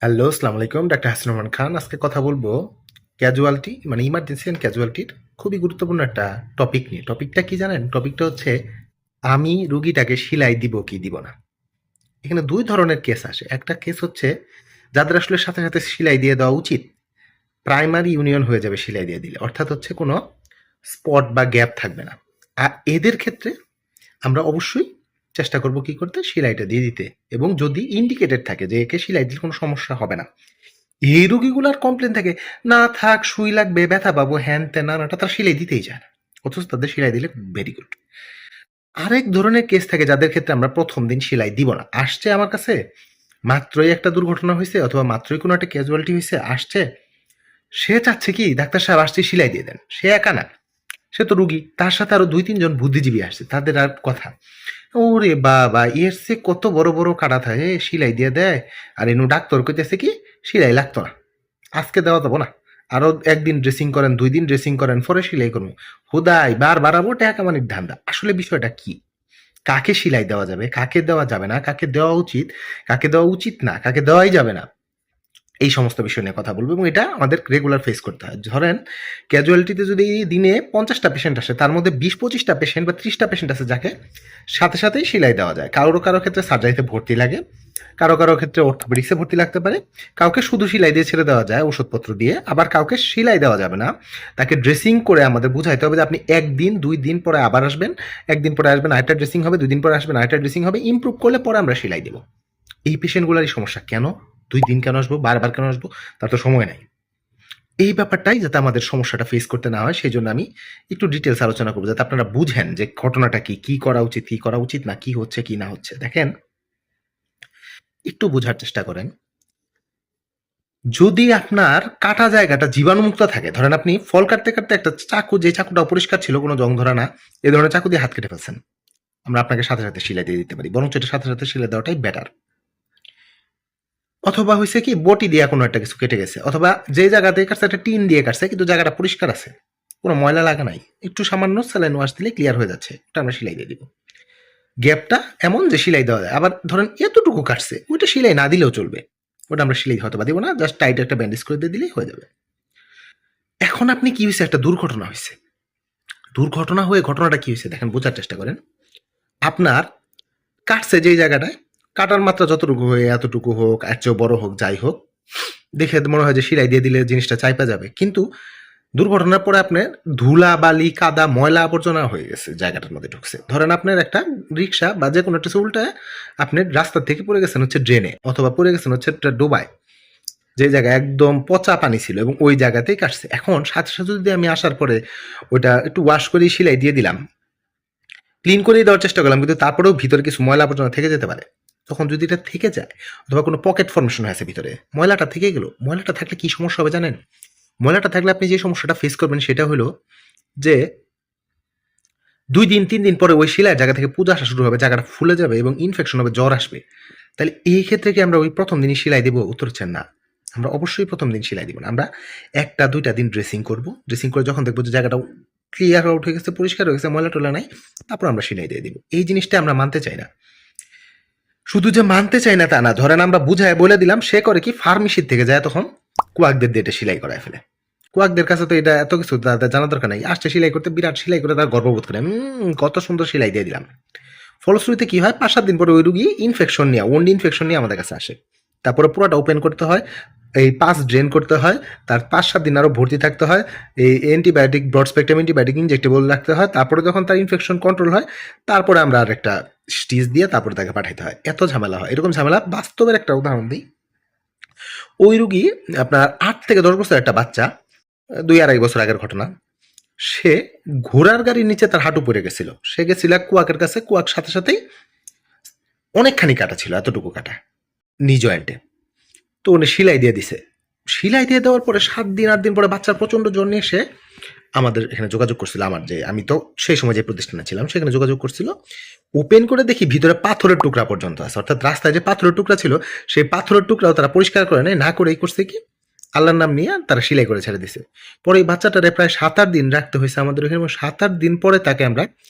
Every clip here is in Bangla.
হ্যালো, আসসালামু আলাইকুম। ডাক্তার হাসান রহমান খান। আজকে কথা বলবো ক্যাজুয়ালিটি মানে ইমার্জেন্সি অ্যান্ড ক্যাজুয়ালিটির খুবই গুরুত্বপূর্ণ একটা টপিক নিয়ে। টপিকটা কি জানেন? টপিকটা হচ্ছে আমি রুগীটাকে সেলাই দিব কি দিব না। এখানে ২ ধরনের কেস আসে। একটা কেস হচ্ছে যাদের আসলে সাথে, সাথে সেলাই দিয়ে দেওয়া উচিত। প্রাইমারি ইউনিয়ন হয়ে যাবে সেলাই দিয়ে দিলে। অর্থাৎ হচ্ছে কোনো স্পট বা গ্যাপ থাকবে না। আর এদের ক্ষেত্রে আমরা অবশ্যই চেষ্টা করব কি করতে? সেলাইটা দিয়ে দিতে এবং যদি ইন্ডিকেটেড থাকে যে একে সেলাই দিলে কোনো সমস্যা হবে না। এই রোগীগুলার কমপ্লেন থাকে, না থাক সুই লাগবে, ব্যথা পাবো, হ্যান ত্যান নানাটা তারা সেলাই দিতেই চায় না। অথচ তাদের সেলাই দিলে ভেরি গুড। আরেক ধরনের কেস থাকে যাদের ক্ষেত্রে আমরা প্রথম দিন সেলাই দিব না। আসছে আমার কাছে, মাত্রই একটা দুর্ঘটনা হয়েছে অথবা মাত্রই কোনো একটা ক্যাজুয়ালিটি হয়েছে, আসছে, সে চাচ্ছে কি ডাক্তার সাহেব আসছে সেলাই দিয়ে দেন। সে একা না, সে তো রুগী, তার সাথে আরো ২-৩ জন বুদ্ধিজীবী আসছে, তাদের আর কথা ওরে বাবা এর সে কত বড় বড় কাটা থাকে সেলাই দিয়ে দেয়। আর এনু ডাক্তার কইতেছে কি সেলাই লাগতো না, আজকে দেওয়া যাবো না, আরো একদিন ড্রেসিং করেন, ২ দিন ড্রেসিং করেন, পরে সেলাই করবো। হুদাই বার বাড়াবো টাকা কামানির ধান্দা। আসলে বিষয়টা কি? কাকে সেলাই দেওয়া যাবে, কাকে দেওয়া যাবে না, কাকে দেওয়া উচিত, কাকে দেওয়া উচিত না, কাকে দেওয়াই যাবে না, এই সমস্ত বিষয় নিয়ে কথা বলবো এবং এটা আমাদের রেগুলার ফেস করতে হয়। ধরেন ক্যাজুয়ালিটিতে যদি দিনে ৫০টা পেশেন্ট আসে, তার মধ্যে ২০-২৫টা পেশেন্ট বা ৩০টা পেশেন্ট আছে যাকে সাথে সাথেই সেলাই দেওয়া যায়। কারো ক্ষেত্রে সার্জারিতে ভর্তি লাগে, কারো ক্ষেত্রে অর্থোপেডিক্সে ভর্তি লাগতে পারে, কাউকে শুধু সেলাই দিয়ে ছেড়ে দেওয়া যায় ওষুধপত্র দিয়ে, আবার কাউকে সেলাই দেওয়া যাবে না, তাকে ড্রেসিং করে আমাদের বুঝাইতে হবে যে আপনি ১ দিন ২ দিন পরে আবার আসবেন, ১ দিন পরে আসবেন আরেকটা ড্রেসিং হবে, ২ দিন পরে আসবেন আরেকটা ড্রেসিং হবে, ইমপ্রুভ করলে পরে আমরা সেলাই দেবো। এই পেশেন্টগুলোরই সমস্যা কেন? ২ দিন কেন আসবো, বারবার কেন আসবো, তার তো সময় নাই। এই ব্যাপারটাই যাতে আমাদের সমস্যাটা ফেস করতে না হয় সেই জন্য আমি একটু ডিটেলস আলোচনা করবো যাতে আপনারা বুঝেন যে ঘটনাটা কি, কি করা উচিত, কি করা উচিত না, কি হচ্ছে কি না হচ্ছে। দেখেন, একটু বোঝার চেষ্টা করেন। যদি আপনার কাটা জায়গাটা জীবাণুমুক্ত থাকে, ধরেন আপনি ফল কাটতে কাটতে একটা চাকু, যে চাকুটা অপরিষ্কার ছিল, কোনো জং ধরা না, এ ধরনের চাকু দিয়ে হাত কেটে ফেলছেন, আমরা আপনাকে সাথে সাথে সেলাই দিয়ে দিতে পারি, বরঞ্চ এটা সাথে সাথে সেলাই দেওয়াটাই বেটার। অথবা হয়েছে কি বটি দিয়ে কোনো একটা কিছু কেটে গেছে, অথবা যে জায়গাতে কাটছে একটা টিন দিয়ে কাটছে কিন্তু জায়গাটা পরিষ্কার আছে, কোনো ময়লা লাগা নাই, একটু সামান্য স্যালাইন ওয়াশ দিলে ক্লিয়ার হয়ে যাচ্ছে, ওটা আমরা সেলাই দিয়ে দিব। গ্যাপটা এমন যে সেলাই দেওয়া যায়। আবার ধরেন এতটুকু কাটছে, ওইটা সেলাই না দিলেও চলবে, ওটা আমরা সেলাই হয়তো বা দিব না, জাস্ট টাইট একটা ব্যান্ডেজ করে দিয়ে দিলেই হয়ে যাবে। এখন আপনি কি হয়েছে, একটা দুর্ঘটনা হয়েছে, দুর্ঘটনা হয়ে ঘটনাটা কি হয়েছে দেখেন, বোঝার চেষ্টা করেন। আপনার কাটছে যেই জায়গাটায়, কাটার মাত্রা যতটুকু হয়ে এতটুকু হোক, এর চেয়েও বড় হোক, যাই হোক, দেখে মনে হয় যে সেলাই দিয়ে দিলে জিনিসটা চাইপা যাবে, কিন্তু দুর্ঘটনার পরে আপনার ধুলা বালি কাদা ময়লা আবর্জনা হয়ে গেছে, জায়গাটার মধ্যে ঢুকছে। ধরেন আপনার একটা রিক্সা বা যে কোনো একটা উল্টায় আপনি রাস্তা থেকে পড়ে গেছেন হচ্ছে ড্রেনে, অথবা পড়ে গেছেন হচ্ছে একটা ডোবায়, যে জায়গায় একদম পচা পানি ছিল এবং ওই জায়গাতেই কাটছে। এখন সাথে সাথে যদি আমি আসার পরে ওইটা একটু ওয়াশ করে সেলাই দিয়ে দিলাম, ক্লিন করেই দেওয়ার চেষ্টা করলাম, কিন্তু তারপরেও ভিতরে কিছু ময়লা আবর্জনা থেকে যেতে পারে। তখন যদি এটা থেকে যায় অথবা কোনো পকেট ফর্মেশন হয়েছে ভিতরে, ময়লাটা থেকে গেল, ময়লাটা থাকলে কি সমস্যা হবে জানেন? ময়লাটা থাকলে আপনি যে সমস্যাটা ফেস করবেন সেটা হলো যে ২ দিন ৩ দিন পরে ওই শিলার জায়গা থেকে পুজো আসা শুরু হবে, জায়গাটা ফুলে যাবে এবং ইনফেকশন হবে, জ্বর আসবে। তাহলে এই ক্ষেত্রে কি আমরা ওই প্রথম দিনই সেলাই দেবো? উত্তর হচ্ছে না। আমরা অবশ্যই প্রথম দিন সেলাই দিব না। আমরা ১টা ২টা দিন ড্রেসিং করব। ড্রেসিং করে যখন দেখবো যে জায়গাটা ক্লিয়ার আউট হয়ে গেছে, পরিষ্কার হয়ে গেছে, ময়লা টলা নাই, তারপর আমরা সেলাই দিয়ে দিব। এই জিনিসটা আমরা মানতে চাই না। শুধু যে মানতে চাই না তা না, ধরেন আমরা বুঝায় বলে দিলাম, সে করে কি ফার্মেসির থেকে যায় তখন কুয়াকদের দিয়ে এটা সেলাই করায় ফেলে। কুয়াকদের কাছে তো এটা এত কিছু তাদের জানা দরকার নাই, আসছে সেলাই করতে, বিরাট সেলাই করে তার গর্ববোধ করে, কত সুন্দর সেলাই দিয়ে দিলাম। ফলশ্রুতিতে কি হয়, ৫-৭ দিন পরে ওই রুগী ইনফেকশন নিয়ে, ওন্ড ইনফেকশন নিয়ে আমাদের কাছে আসে। তারপরে পুরোটা ওপেন করতে হয়, এই পাস ড্রেন করতে হয়, তার ৫-৭ দিন আরও ভর্তি থাকতে হয়, এই antibiotic broad spectrum antibiotic injectable রাখতে হয়, তারপরে যখন তার ইনফেকশন কন্ট্রোল হয় তারপরে আমরা আর একটা স্টিচ দিয়ে তারপরে তাকে পাঠাইতে হয়। এত ঝামেলা হয়। এরকম ঝামেলা বাস্তবের একটা উদাহরণ দিই। ওই রুগী আপনার ৮ থেকে ১০ বছর একটা বাচ্চা, ২-২.৫ বছর আগের ঘটনা। সে ঘোড়ার গাড়ির নিচে তার হাঁটু পড়ে গেছিল, সে গেছিল এক কুয়াকের কাছে, কুয়াক সাথে সাথেই অনেকখানি কাটা ছিল, এতটুকু কাটা নি জয়েন্টে। তো উনি সেলাই দিয়ে দিছে। সেলাই দিয়ে দেওয়ার পরে ৭ দিন ৮ দিন পরে বাচ্চার প্রচন্ড জ্বর নিয়ে এসে আমাদের এখানে যোগাযোগ করছিল। আমার যে, আমি তো সেই সময় যে প্রতিষ্ঠানে ছিলাম সেখানে যোগাযোগ করছিল। ওপেন করে দেখি ভিতরে পাথরের টুকরা পর্যন্ত আছে, অর্থাৎ রাস্তায় যে পাথরের টুকরা ছিল সেই পাথরের টুকরাও তারা পরিষ্কার করে নেয়, না করেই করছে কি আল্লাহর নাম নিয়ে তারা সেলাই করে ছেড়ে দিছে। পরে এই বাচ্চাটারে প্রায় ৭-৮ দিন রাখতে হয়েছে আমাদের ওখানে, এবং ৭-৮ দিন পরে তাকে আমরা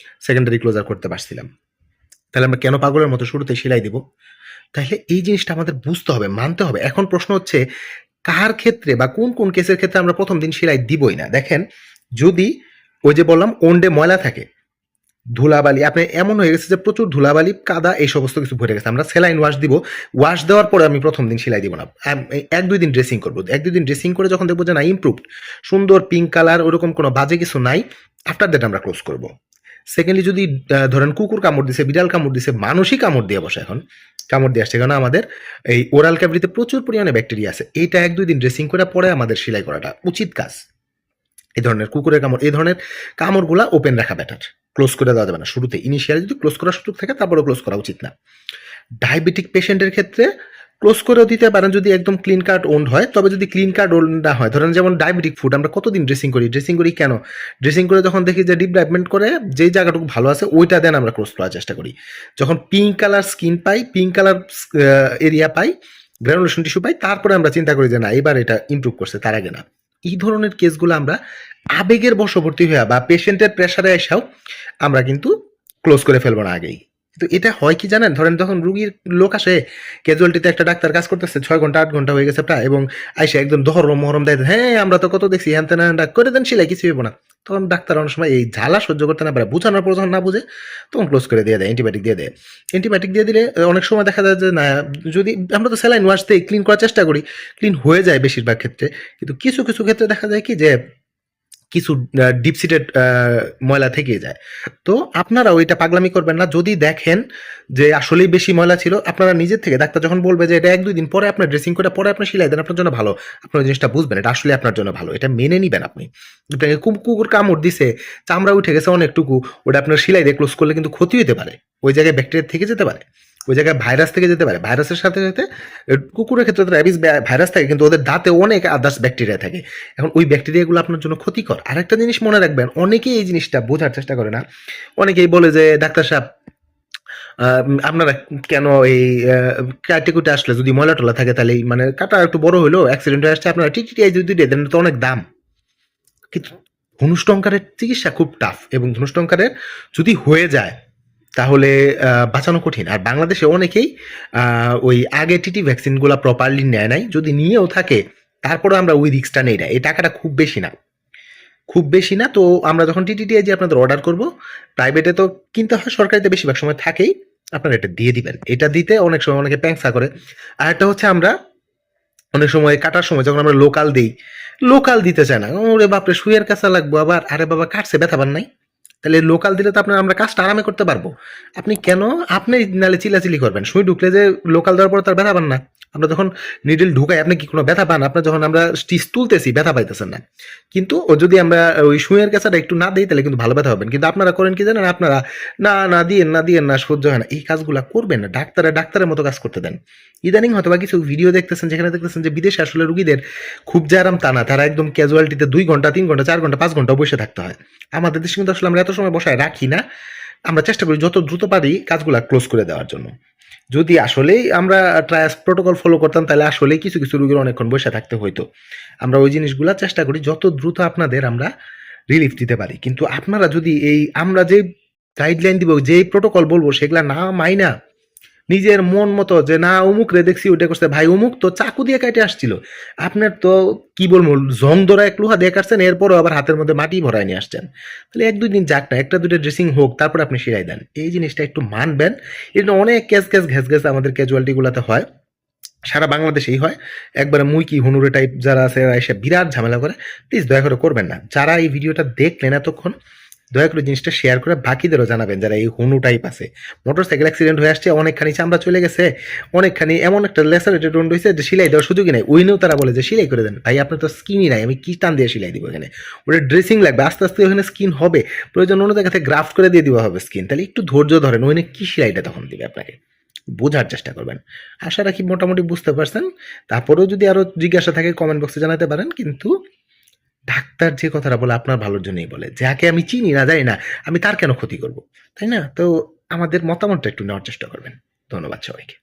সেকেন্ডারি ক্লোজার করতে পারছিলাম। তাহলে আমরা কেন পাগলের মতো শুরুতে সেলাই দিব? তাহলে এই জিনিসটা আমাদের বুঝতে হবে, মানতে হবে। এখন প্রশ্ন হচ্ছে কার ক্ষেত্রে বা কোন কোন কেসের ক্ষেত্রে আমরা প্রথম দিন সেলাই দিবই না। দেখেন, যদি ওই যে বললাম ওন্ডে ময়লা থাকে, ধুলাবালি আপনি এমন হয়ে গেছে যে প্রচুর ধুলাবালি কাদা এই সমস্ত কিছু ভরে গেছে, আমরা সেলাইন ওয়াশ দিব, ওয়াশ দেওয়ার পরে আমি প্রথম দিন সেলাই দিব না, এক দুই দিন ড্রেসিং করবো, এক দুই দিন ড্রেসিং করে যখন দেখবো যে না ইমপ্রুভড, সুন্দর পিঙ্ক কালার, ওরকম কোনো বাজে কিছু নাই, আফটার দ্যাট আমরা ক্লোজ করবো। সেকেন্ডলি যদি ধরেন কুকুর কামড় দিছে, বিড়াল কামড় দিছে, মানুষই কামড় দিয়ে বসে, এখন কামড় দিয়ে আসছে, কারণ আমাদের এই ওরাল ক্যাভিটিতে প্রচুর পরিমাণে ব্যাকটেরিয়া আছে, এইটা এক দুই দিন ড্রেসিং করে পরে আমাদের সেলাই করাটা উচিত কাজ। এই ধরনের কুকুরের কামড়, এই ধরনের কামড়গুলা ওপেন রাখা বেটার, ক্লোজ করে দেওয়া যাবে না শুরুতে। ইনিশিয়ালি যদি ক্লোজ করার সুযোগ থাকে তারপরে ক্লোজ করা উচিত না। ডায়াবেটিক পেশেন্টের ক্ষেত্রে ক্লোজ করেও দিতে পারেন যদি একদম ক্লিন কার্ড ওন্ড হয়। তবে যদি ক্লিন কার্ড ওন্ড না হয়, ধরেন যেমন ডায়াবেটিক ফুড আমরা কতদিন ড্রেসিং করি, ড্রেসিং করি কেন, ড্রেসিং করে যখন দেখি যে ডিপ ড্রাইভমেন্ট করে যেই জায়গাটুকু ভালো আছে ওইটা দেন আমরা ক্লোজ করার চেষ্টা করি। যখন পিঙ্ক কালার স্কিন পাই, পিঙ্ক কালার এরিয়া পাই, গ্রানুলেশন টিস্যু পাই, তারপরে আমরা চিন্তা করি যে না এবার এটা ইমপ্রুভ করছে, তার আগে না। এই ধরনের কেসগুলো আমরা আবেগের বশবর্তী হয়ে বা পেশেন্টের প্রেশারে এসেও আমরা কিন্তু ক্লোজ করে ফেলবো না আগেই। তো এটা হয় কি জানেন, ধরেন যখন রুগীর লোক আসে, ক্যাজুয়ালিটিতে একটা ডাক্তার কাজ করতেছে 6 ঘন্টা 8 ঘন্টা হয়ে গেছে প্রায়, এবং আইসে একদম দহরম মহরম দেয়, হ্যাঁ আমরা তো কত দেখছি হ্যান তেন করে দেন সেলাই কিছু হইব না, তখন ডাক্তার অনেক সময় এই ঝালা সহ্য করতে না পারে, বোঝানোর পর যখন না বুঝে তখন ক্লোজ করে দিয়ে দেয়, অ্যান্টিবায়োটিক দিয়ে দেয়। অ্যান্টিবায়োটিক দিয়ে দিলে অনেক সময় দেখা যায় যে না, যদি আমরা তো স্যালাইন ওয়াশ দিয়ে ক্লিন করার চেষ্টা করি, ক্লিন হয়ে যায় বেশিরভাগ ক্ষেত্রে, কিন্তু কিছু কিছু ক্ষেত্রে দেখা যায় কি যে কিছু ডিপ সিটেড ময়লা থেকে যায়। তো আপনারা ওইটা পাগলামি করবেন না, যদি দেখেন যে আসলেই বেশি ময়লা ছিল, আপনারা নিজের থেকে, ডাক্তার যখন বলবে যে এটা এক দুই দিন পরে আপনার ড্রেসিং করে পরে আপনি সেলাই দেন, আপনার জন্য ভালো, আপনার জিনিসটা বুঝবেন এটা আসলে আপনার জন্য ভালো, এটা মেনে নিবেন। আপনি কুকুর কামড় দিছে, চামড়া উঠে গেছে অনেকটুকু, ওটা আপনার সেলাই দিয়ে ক্লোজ করলে কিন্তু ক্ষতি হতে পারে, ওই জায়গায় ব্যাকটেরিয়া থেকে যেতে পারে, ওই জায়গায় ভাইরাস থেকে যেতে পারে, ভাইরাসের সাথে সাথে কুকুরের ক্ষেত্রে তো র্যাবিস ভাইরাস থাকে, কিন্তু ওদের দাঁতে অনেক আদার্স ব্যাকটেরিয়া থাকে, এখন ওই ব্যাকটেরিয়াগুলো আপনার জন্য ক্ষতিকর। আরেকটা জিনিস মনে রাখবেন, অনেকেই এই জিনিসটা বোঝার চেষ্টা করে না, অনেকেই বলে যে ডাক্তার সাহেব আপনারা কেন এই কাটে কুটে আসলে যদি ময়লা টলা থাকে তাহলে মানে কাটা একটু বড় হলো অ্যাক্সিডেন্ট হয়ে আসছে আপনারা টিটিআই যদি দেন তো অনেক দাম। কিন্তু ধনুষ্টঙ্কারের চিকিৎসা খুব টাফ, এবং ধনুষ্টঙ্কারের যদি হয়ে যায় তাহলে বাঁচানো কঠিন। আর বাংলাদেশে অনেকেই ওই আগে টিটি ভ্যাকসিনগুলো প্রপারলি নেয় নাই, যদি নিয়েও থাকে তারপরে আমরা ওই রিস্কটা নেই না, এই টাকাটা খুব বেশি না, খুব বেশি না। তো আমরা যখন টিটিটিআই যে আপনাদের অর্ডার করব, প্রাইভেটে তো কিনতে হয়, সরকারিতে বেশিরভাগ সময় থাকেই, আপনারা এটা দিয়ে দিবেন। এটা দিতে অনেক সময় অনেকে প্যাংসা করে। আর একটা হচ্ছে আমরা অনেক সময় কাটার সময় যখন আমরা লোকাল দিই, লোকাল দিতে চায় না, ওরে বাপরে সুইয়ের কাঁচা লাগবো আবার, আরে বাবা কাটছে ব্যথা পান নাই, তাহলে লোকাল দিলে তো আপনার আমরা কাজটা আরামে করতে পারবো। আপনি কেন আপনি নালে চিলাচিলি করবেন, সুই ঢুকলে যে লোকাল দেওয়ার পর তার ব্যথা পান না, আমরা যখন নিডল ঢুকাই আপনি কি কোনো ব্যথা পান? আপনার যখন আমরা স্টিচ তুলতেছি ব্যথা পাইতেছেন না, কিন্তু ও যদি আমরা ওই সুইয়ের কাছাটা একটু না দিই তাহলে কিন্তু ভালো ব্যথা হবেন। কিন্তু আপনারা করেন কি জানেন, আপনারা না না দিয়েন না দিয়েন না, সহ্য হয় না, এই কাজগুলা করবেন না, ডাক্তারের মতো কাজ করতে দেন। ইদানিং হয়তো বা কিছু ভিডিও দেখতেছেন যেখানে দেখতেছেন যে বিদেশে আসলে রুগীদের খুব যে আরাম তা না, তারা একদম ক্যাজুয়ালিটিতে 2 ঘন্টা 3 ঘন্টা 4 ঘন্টা 5 ঘন্টা বসে থাকতে হয়। আমাদের দেশে কিন্তু আসলে আমরা এত সময় বসায় রাখি না, আমরা চেষ্টা করি যত দ্রুত পারি কাজগুলো ক্লোজ করে দেওয়ার জন্য। যদি আসলেই আমরা ট্রায়াস প্রোটোকল ফলো করতাম তাহলে আসলেই কিছু কিছু রুগীর অনেকক্ষণ বসে থাকতে হইতো। আমরা ওই জিনিসগুলা চেষ্টা করি যত দ্রুত আপনাদের আমরা রিলিফ দিতে পারি। কিন্তু আপনারা যদি এই আমরা যে গাইডলাইন দিব, যেই প্রোটোকল বলবো সেগুলা না মাইনা নিজের মন মতো যে না অমুক রে দেখছি ওইটা করছে, ভাই অমুক তো চাকু দিয়ে কাটে আসছিল, আপনার তো কি বলবো জং ধরা এক লোহা দিয়ে কাটছেন, এরপরও আবার হাতের মধ্যে মাটি ভরায় নিয়ে আসছেন, তাহলে এক দুই দিন যাক না, একটা দুটো ড্রেসিং হোক তারপর আপনি সেরাই দেন, এই জিনিসটা একটু মানবেন। এটা অনেক ঘ্যাস ঘ্যাস আমাদের ক্যাজুয়ালিটি গুলাতে হয়, সারা বাংলাদেশেই হয়। একবারে মুইকি হুনুরে টাইপ যারা আছে এসে বিরাট ঝামেলা করে, প্লিজ দয়া করে করবেন না। যারা এই ভিডিওটা দেখলেন এতক্ষণ, দয়া করে জিনিসটা শেয়ার করে বাকিদেরও জানাবেন যারা এই হুনু টাইপ আছে, মোটরসাইকেল অ্যাক্সিডেন্ট হয়ে আসছে, অনেকখানি চামড়া চলে গেছে, অনেকখানি এমন একটা লেসারেটেড উন্ড হয়েছে যে সেলাই দেওয়ার সুযোগই নাই, ওই নিয়েও তারা বলে যে সেলাই করে দেন। ভাই আপনার তো স্কিনই নাই, আমি কি টান দিয়ে সেলাই দিব এখানে, ওটা ড্রেসিং লাগবে, আস্তে আস্তে ওখানে স্কিন হবে, প্রয়োজন অন্য জায়গা থেকে গ্রাফট করে দিয়ে দেওয়া হবে স্কিন, তাহলে একটু ধৈর্য ধরেন, ওখানে কি সেলাইটা তখন দিবে আপনাকে, বোঝার চেষ্টা করবেন। আশা রাখি মোটামুটি বুঝতে পারছেন। তারপরেও যদি আরো জিজ্ঞাসা থাকে কমেন্ট বক্সে জানাতে পারেন। কিন্তু ডাক্তার যে কথাটা বলে আপনার ভালোর জন্যই বলে, যাকে আমি চিনি না জানি না আমি তার কেন ক্ষতি করব, তাই না? তো আমাদের মতামতটা একটু নেওয়ার চেষ্টা করবেন। ধন্যবাদ সবাইকে।